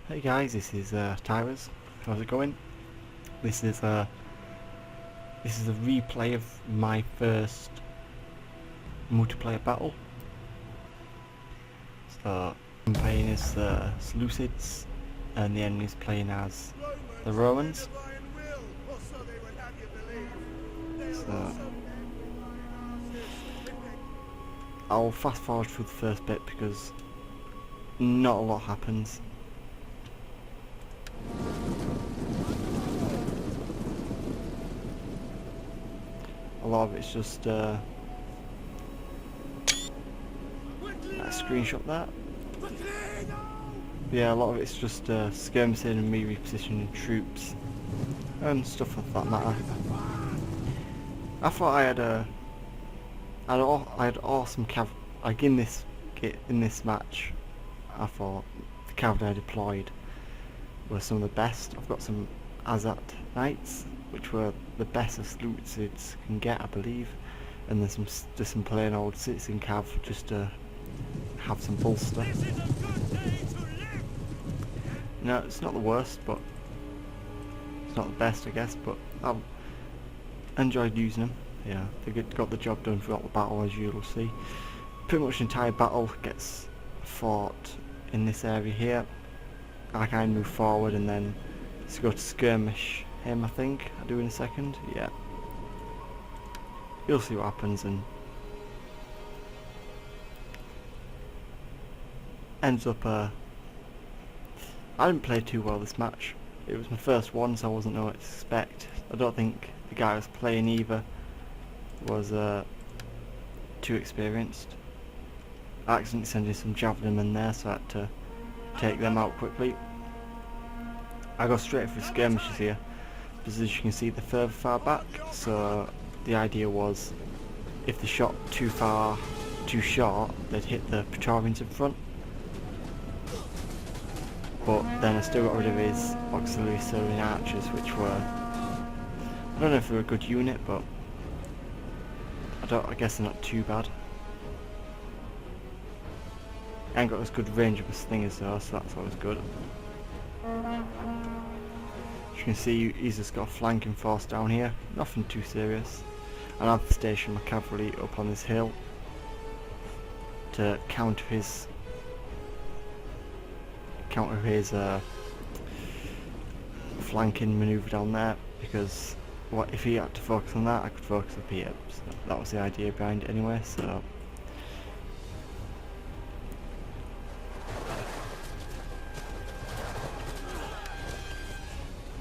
Hey guys, this is Tyrus. How's it going? This is a replay of my first multiplayer battle. So I'm playing as the Seleucids, and the enemy's playing as the Romans. So I'll fast forward through the first bit because not a lot happens. A lot of it's just a screenshot that. Yeah, a lot of it's just skirmishing and me repositioning troops and stuff of that matter. I thought I had awesome cav. Like in this match, I thought the cavalry I deployed were some of the best. I've got some Azat Knights, which were the best of Seleucids can get, I believe, and there's just some plain old citizen cav just to have some bolster. No, it's not the worst, but it's not the best, I guess. But I've enjoyed using them. Yeah, they got the job done throughout the battle, as you'll see. Pretty much the entire battle gets fought in this area here. I kind of move forward and then just go to skirmish him, I think. I'll do in a second. Yeah. You'll see what happens, and ends up I didn't play too well this match. It was my first one, so I wasn't know what to expect. I don't think the guy I was playing either was too experienced. I accidentally sent some javelin in there, so I had to take them out quickly. I go straight for skirmishes here, because as you can see they're far back, so the idea was if they shot too short, they'd hit the Praetorians in front. But then I still got rid of his auxiliary Syrian archers, which were, I don't know if they're a good unit, but I guess they're not too bad. I ain't got as good range of his slingers though, so that's always good. As you can see, he's just got a flanking force down here, nothing too serious. And I've stationed my cavalry up on this hill to counter his flanking manoeuvre down there, because what if he had to focus on that, I could focus up here. So that was the idea behind it anyway. So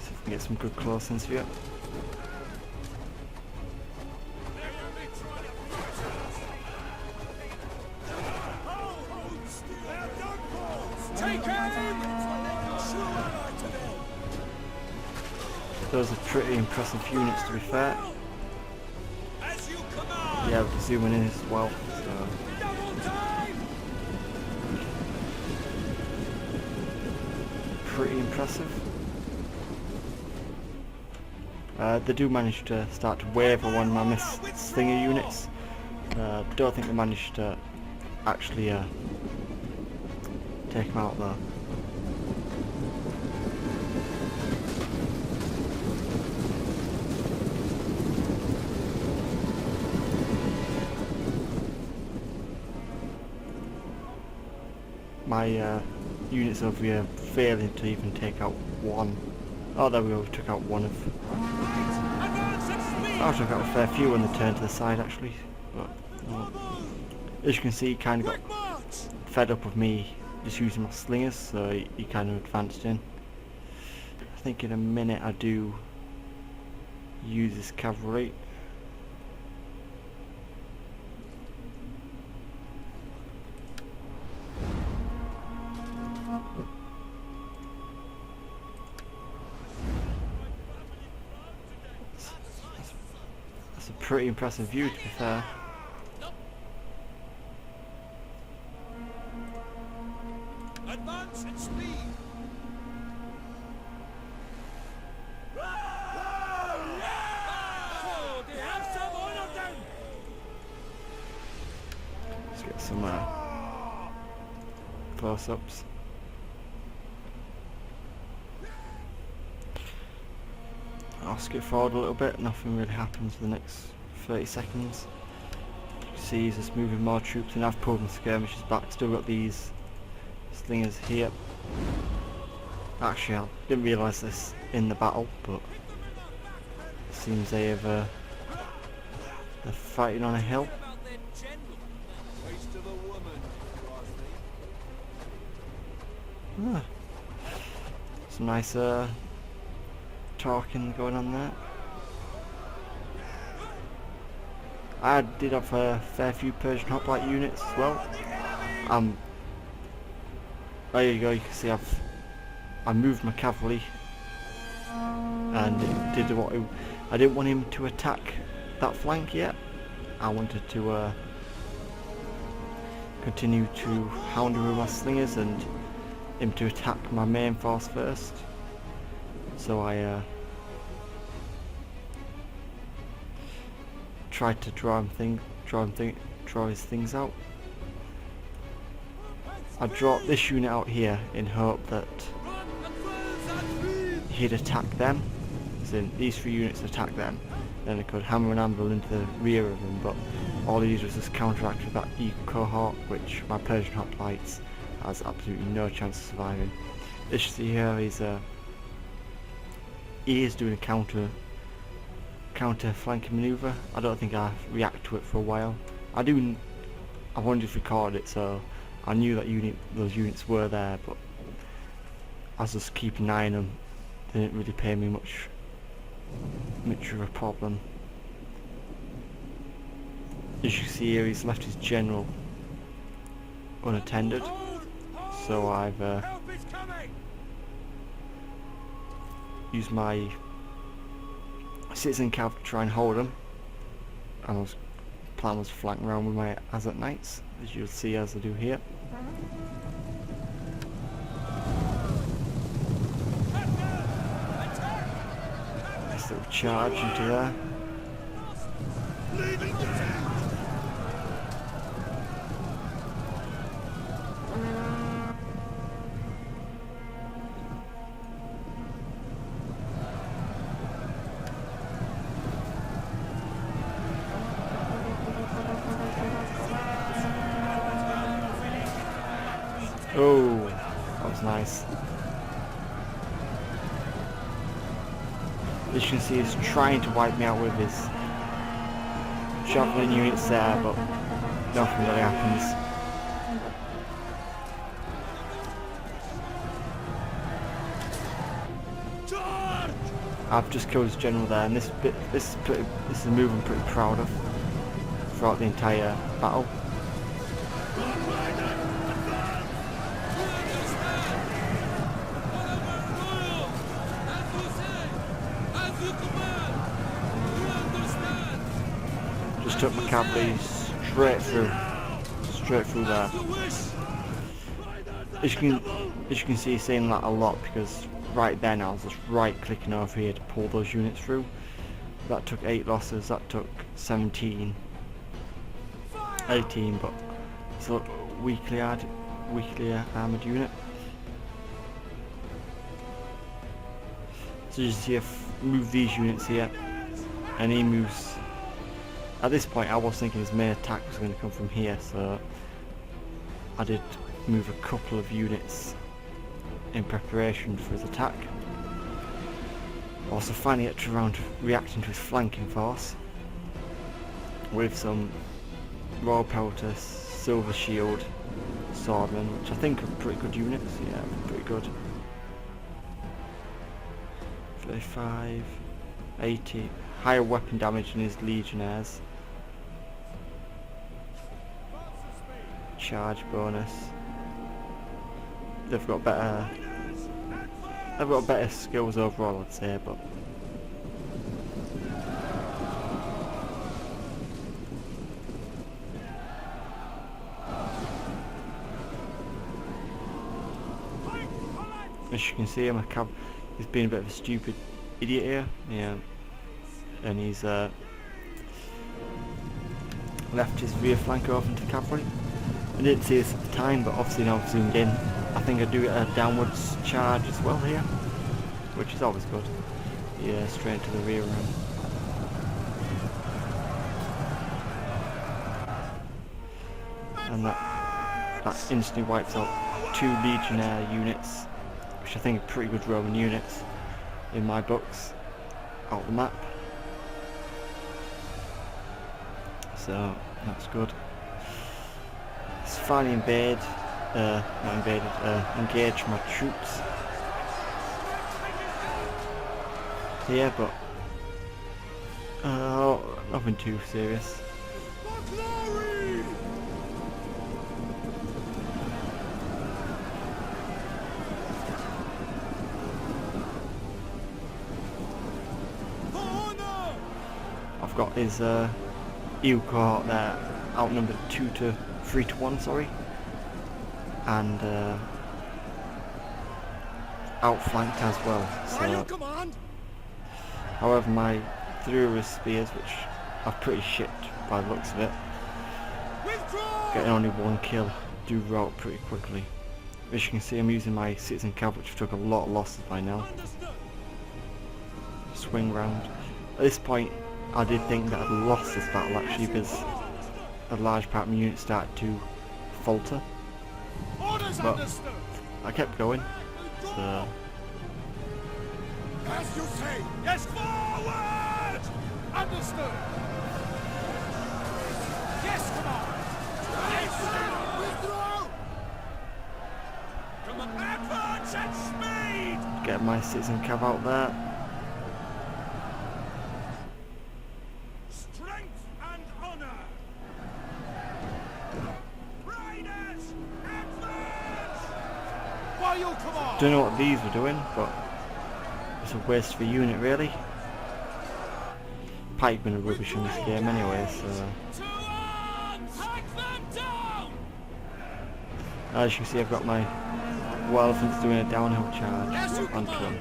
see if we can get some good close-ins here. Those are pretty impressive units, to be fair. Yeah, we're zooming in as well. So pretty impressive. They do manage to start to waver one of my Stinger units. Don't think they managed to actually take them out though. My units over here failing to even take out one. Oh, there we go, we took out one of. I took out a fair few when they turned to the side actually. But, as you can see, he kind of got fed up with me just using my slingers, so he kind of advanced in. I think in a minute I do use this cavalry. That's a pretty impressive view, to be fair. Advance at speed. Let's get some close-ups. I'll skip forward a little bit. Nothing really happens for the next 30 seconds. You can see he's just moving more troops, and I've pulled my skirmishes back. Still got these slingers here. Actually, I didn't realise this in the battle, but it seems they have they're fighting on a hill. Ah, some nice talking going on there. I did have a fair few Persian hoplite units as well. There you go. You can see I moved my cavalry, and it did what I didn't want him to attack that flank yet. I wanted to continue to hound him with my slingers and him to attack my main force first. So I tried to draw his things out. I dropped this unit out here in hope that he'd attack them. So these 3 units attack them, then I could hammer and anvil into the rear of them, but all he did was just counteract with that eagle cohort, which my Persian hoplites has absolutely no chance of surviving. As you see here, he is doing a counter flanking manoeuvre. I don't think I react to it for a while. I've only just recorded it, so I knew that those units were there, but I was just keeping an eye on them. They didn't really pay me much of a problem. As you see here, he's left his general unattended, so I've used my citizen cav to try and hold him, and plan was flanking around with my Azat Knights, as you'll see as I do here. Nice little charge into there. Oh, that was nice. As you can see, he's trying to wipe me out with his javelin units there, but nothing really happens. I've just killed his general there, and this is a move I'm pretty proud of throughout the entire battle. Just took my cavalry straight through there. As you can see, saying that a lot, because right then I was just right clicking over here to pull those units through. That took 8 losses, that took 18, but it's a weakly armoured unit. So you see I've moved these units here, and he moves. At this point I was thinking his main attack was going to come from here, so I did move a couple of units in preparation for his attack. Also finally get around to reacting to his flanking force with some Royal Pelter, Silver Shield, Swordmen, which I think are pretty good units. Yeah, pretty good. 35, 80, higher weapon damage than his Legionnaires. Charge bonus. They've got better skills overall, I'd say, but as you can see, he's been a bit of a stupid idiot here. Yeah, and he's left his rear flank open to cavalry. I didn't see this at the time, but obviously now I've zoomed in. I think I do a downwards charge as well here, which is always good. Yeah, straight to the rear rank. And that instantly wipes out 2 Legionnaire units, which I think are pretty good Roman units in my books, out the map. So that's good. Let's finally engage my troops here, but nothing too serious. I've got his EU cohort there, outnumbered 3 to 1, sorry, and outflanked as well. So, however, my Thurus spears, which are pretty shit by the looks of it, getting only 1 kill, do rout pretty quickly. As you can see, I'm using my citizen cav, which took a lot of losses by now. Swing round. At this point, I did think that I'd lost this battle actually, because a large part of my unit started to falter. But I kept going. So as you say, yes, forward! Understood! Yes, come on! Withdraw! Come on, advance at speed! Get my citizen cav out there. Strength and honor! Riders, advance! Why you come on? Don't know what these were doing, but it's a waste of a unit really. Pikemen are rubbish in this game anyway, so as you can see, I've got my War Elephants doing a downhill charge onto them.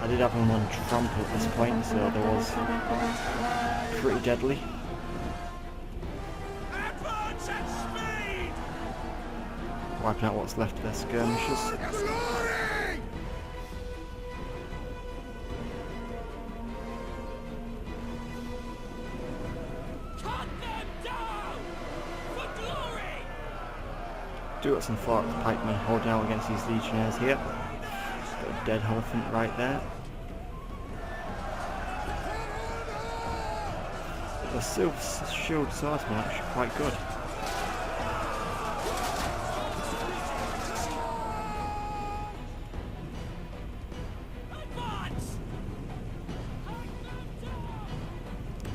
I did have them on trample at this point, so there was pretty deadly. Wiping out what's left of their skirmishers. Do got some Forks pikemen holding out against these legionnaires here. Got a dead elephant right there. The Silver Shield Swordsman are actually quite good.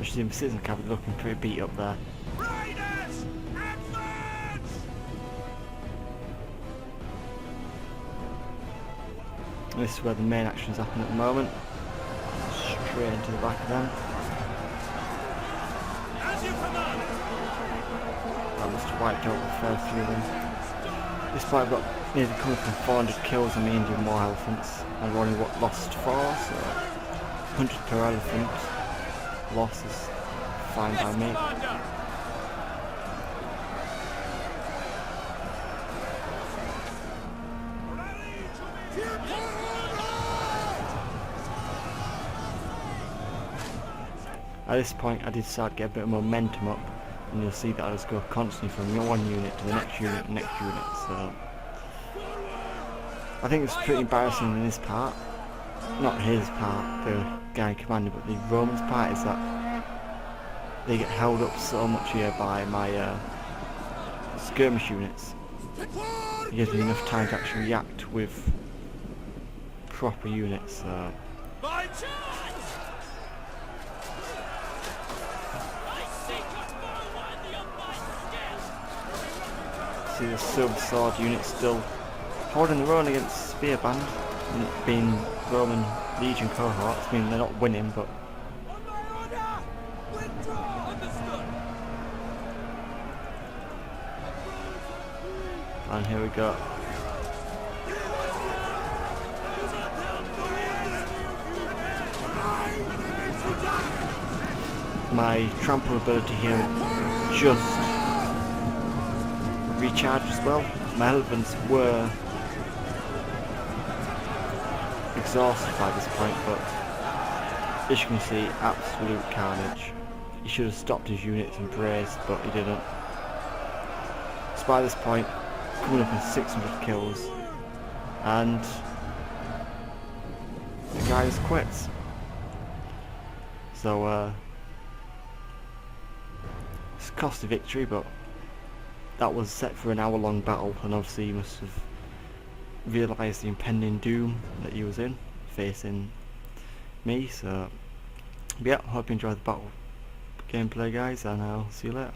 Which is in the citizen cavalry looking pretty beat up there. This is where the main action is happening at the moment. Straight into the back of them. That must have wiped out the fair few of them. This point I've got nearly coming from 400 kills on the Indian War Elephants. I've only lost 4, so 100 per elephant. Loss is fine by me. At this point I did start to get a bit of momentum up, and you'll see that I just go constantly from one unit to the next unit and next unit, so I think it's pretty embarrassing in this part. Not his part, the guy commanding, but the Romans part is that they get held up so much here by my skirmish units. It gives me enough time to actually react with proper units, so see the Silver Sword unit still holding their own against Spear Band, being Roman Legion cohorts. I mean, they're not winning, but and here we go. My trample ability here just recharged as well. My elephants were exhausted by this point, but as you can see, absolute carnage. He should have stopped his units and braced, but he didn't. So by this point, coming up in 600 kills, and the guy just quits. So it's cost a victory, but that was set for an hour-long battle, and obviously he must have realised the impending doom that he was in, facing me. So, but yeah, hope you enjoyed the battle gameplay, guys, and I'll see you later.